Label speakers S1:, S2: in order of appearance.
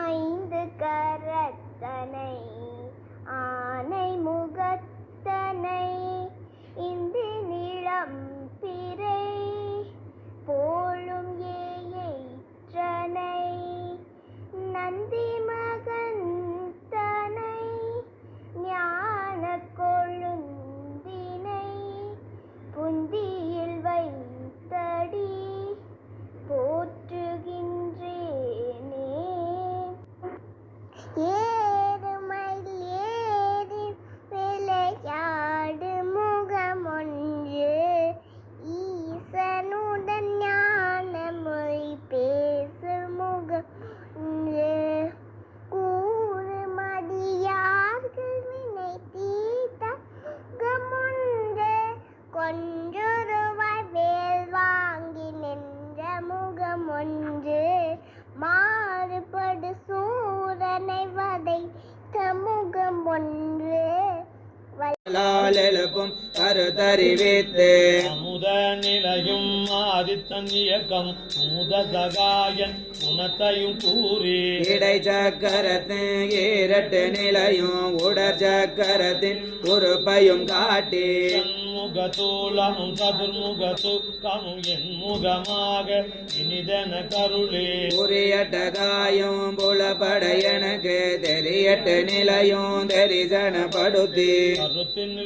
S1: ஐந்து கரத்தனை ஆனை முகத்தனை இந்து நிலம் பிறை போலும் ஏற்றனை நந்தி மகன் தனை ஞான கொழுந்தினை புந்தியில் வைத்தடி போற்றுகின்றேனே. ஏறுமயில் ஏறி விளையாடு முகமொன்று ஈசனுடன் ஞான மொழி பேசு முகமொன்று கூறு மடியார்கள் வினை தீர்த்த முகமொன்று கொஞ்சொருவாய் வேல் வாங்கி நின்ற முகமொன்று மாறுபடு சூரனை வதைத்த முகமொன்று
S2: எழுப்பும் கருத்தறிவித்து
S3: அமுத நிலையும் ஆதித்தன் இயக்கம் முததகாயன் குணத்தையும் கூறி
S2: இடை சக்கரத்தின் இரட்டு நிலையும் உடற் சக்கரத்தின் உறுப்பையும் காட்டி
S3: முகத்தூலமும் சதுர்முகத்துக்கமும் என் முகமாக இனிதன கருளே
S2: உரியட்ட காயும் புலப்பட எனக்கு தெரியட்டு நிலையும் தரிசனப்படுத்தி
S3: கருத்தின்